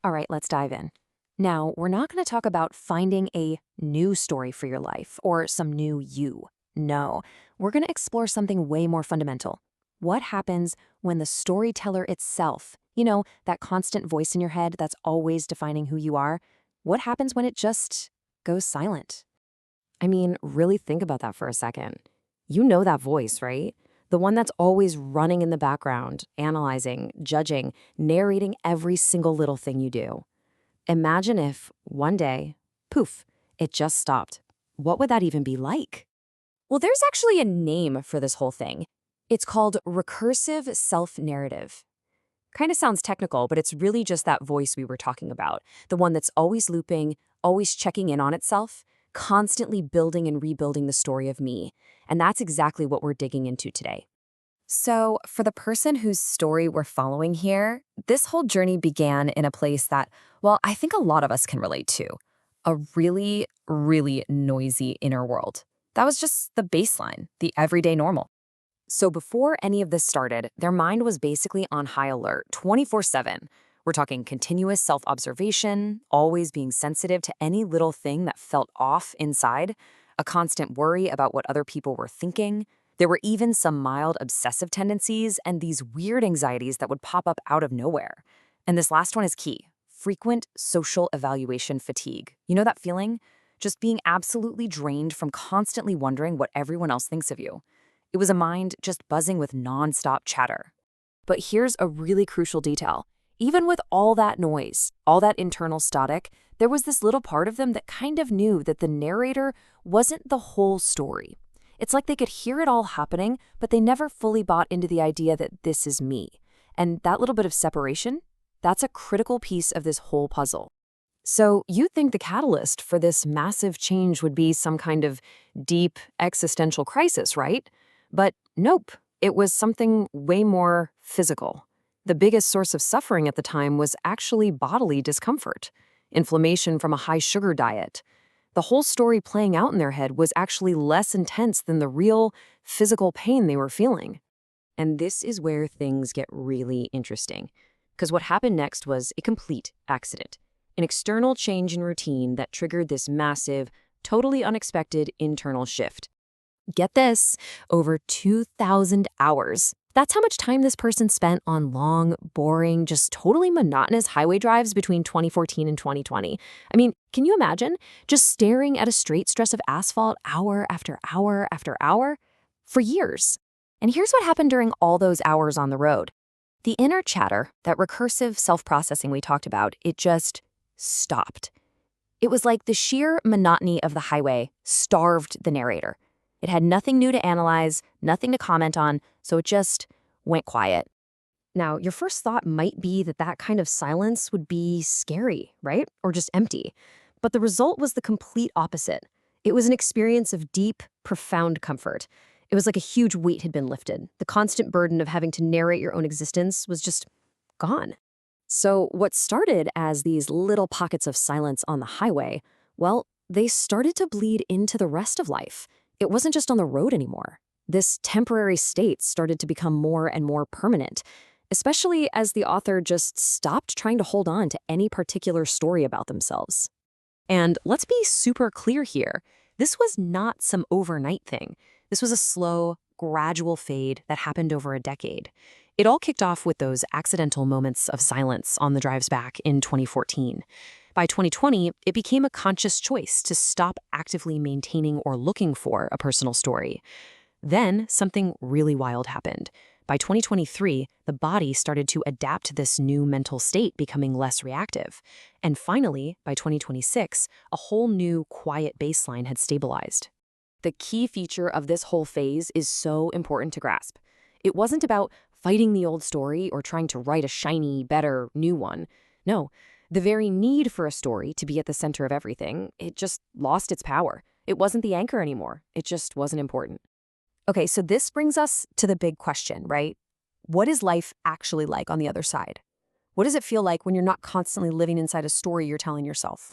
All right, let's dive in. Now, we're not going to talk about finding a new story for your life or some new you. No, we're going to explore something way more fundamental. What happens when the storyteller itself, that constant voice in your head that's always defining who you are, what happens when it just goes silent? I mean, really think about that for a second. You know that voice, right? The one that's always running in the background, analyzing, judging, narrating every single little thing you do. Imagine if, one day, poof, it just stopped. What would that even be like? Well, there's actually a name for this whole thing. It's called recursive self-narrative. Kind of sounds technical, but it's really just that voice we were talking about, the one that's always looping, always checking in on itself, constantly building and rebuilding the story of me. And that's exactly what we're digging into today. So, for the person whose story we're following here, this whole journey began in a place that, well, I think a lot of us can relate to. A really, really noisy inner world. That was just the baseline, the everyday normal. So before any of this started, their mind was basically on high alert, 24/7. We're talking continuous self-observation, always being sensitive to any little thing that felt off inside, a constant worry about what other people were thinking. There were even some mild obsessive tendencies and these weird anxieties that would pop up out of nowhere. And this last one is key: frequent social evaluation fatigue. You know that feeling? Just being absolutely drained from constantly wondering what everyone else thinks of you. It was a mind just buzzing with nonstop chatter. But here's a really crucial detail. Even with all that noise, all that internal static, there was this little part of them that kind of knew that the narrator wasn't the whole story. It's like they could hear it all happening, but they never fully bought into the idea that this is me. And that little bit of separation, that's a critical piece of this whole puzzle. So you'd think the catalyst for this massive change would be some kind of deep existential crisis, right? But nope, it was something way more physical. The biggest source of suffering at the time was actually bodily discomfort, inflammation from a high-sugar diet. The whole story playing out in their head was actually less intense than the real physical pain they were feeling. And this is where things get really interesting, because what happened next was a complete accident, an external change in routine that triggered this massive, totally unexpected internal shift. Get this, over 2,000 hours. That's how much time this person spent on long, boring, just totally monotonous highway drives between 2014 and 2020. I mean, can you imagine just staring at a straight stretch of asphalt hour after hour after hour for years? And here's what happened during all those hours on the road. The inner chatter, that recursive self-processing we talked about, it just stopped. It was like the sheer monotony of the highway starved the narrator. It had nothing new to analyze, nothing to comment on, so it just went quiet. Now, your first thought might be that that kind of silence would be scary, right? Or just empty. But the result was the complete opposite. It was an experience of deep, profound comfort. It was like a huge weight had been lifted. The constant burden of having to narrate your own existence was just gone. So what started as these little pockets of silence on the highway, well, they started to bleed into the rest of life. It wasn't just on the road anymore. This temporary state started to become more and more permanent, especially as the author just stopped trying to hold on to any particular story about themselves. And let's be super clear here. This was not some overnight thing. This was a slow, gradual fade that happened over a decade. It all kicked off with those accidental moments of silence on the drives back in 2014. By 2020, it became a conscious choice to stop actively maintaining or looking for a personal story. Then, something really wild happened. By 2023, the body started to adapt to this new mental state, becoming less reactive. And finally, by 2026, a whole new quiet baseline had stabilized. The key feature of this whole phase is so important to grasp. It wasn't about fighting the old story or trying to write a shiny, better, new one. No. The very need for a story to be at the center of everything, it just lost its power. It wasn't the anchor anymore. It just wasn't important. Okay, so this brings us to the big question, right? What is life actually like on the other side? What does it feel like when you're not constantly living inside a story you're telling yourself?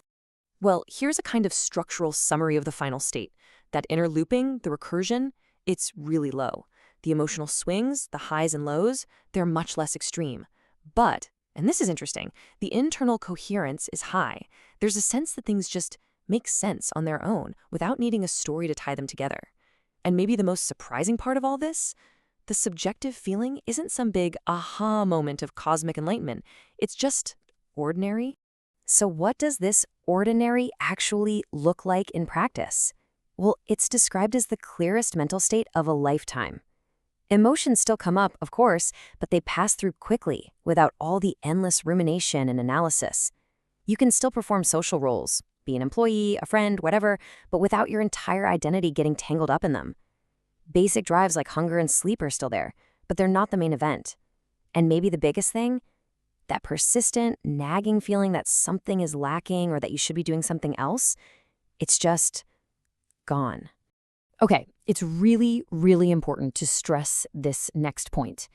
Well, here's a kind of structural summary of the final state. That inner looping, the recursion, it's really low. The emotional swings, the highs and lows, they're much less extreme. But And this is interesting. The internal coherence is high. There's a sense that things just make sense on their own without needing a story to tie them together. And maybe the most surprising part of all this? The subjective feeling isn't some big aha moment of cosmic enlightenment. It's just ordinary. So what does this ordinary actually look like in practice? Well, it's described as the clearest mental state of a lifetime. Emotions still come up, of course, but they pass through quickly, without all the endless rumination and analysis. You can still perform social roles, be an employee, a friend, whatever, but without your entire identity getting tangled up in them. Basic drives like hunger and sleep are still there, but they're not the main event. And maybe the biggest thing? That persistent, nagging feeling that something is lacking or that you should be doing something else, it's just gone. Okay, it's really, really important to stress this next point.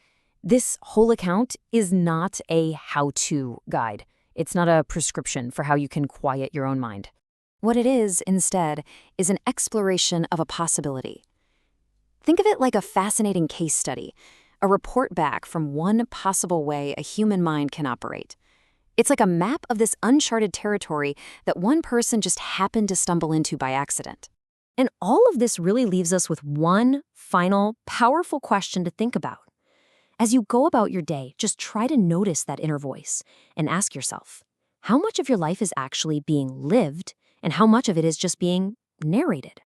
This whole account is not a how-to guide. It's not a prescription for how you can quiet your own mind. What it is, instead, is an exploration of a possibility. Think of it like a fascinating case study, a report back from one possible way a human mind can operate. It's like a map of this uncharted territory that one person just happened to stumble into by accident. And all of this really leaves us with one final, powerful question to think about. As you go about your day, just try to notice that inner voice and ask yourself, how much of your life is actually being lived and how much of it is just being narrated?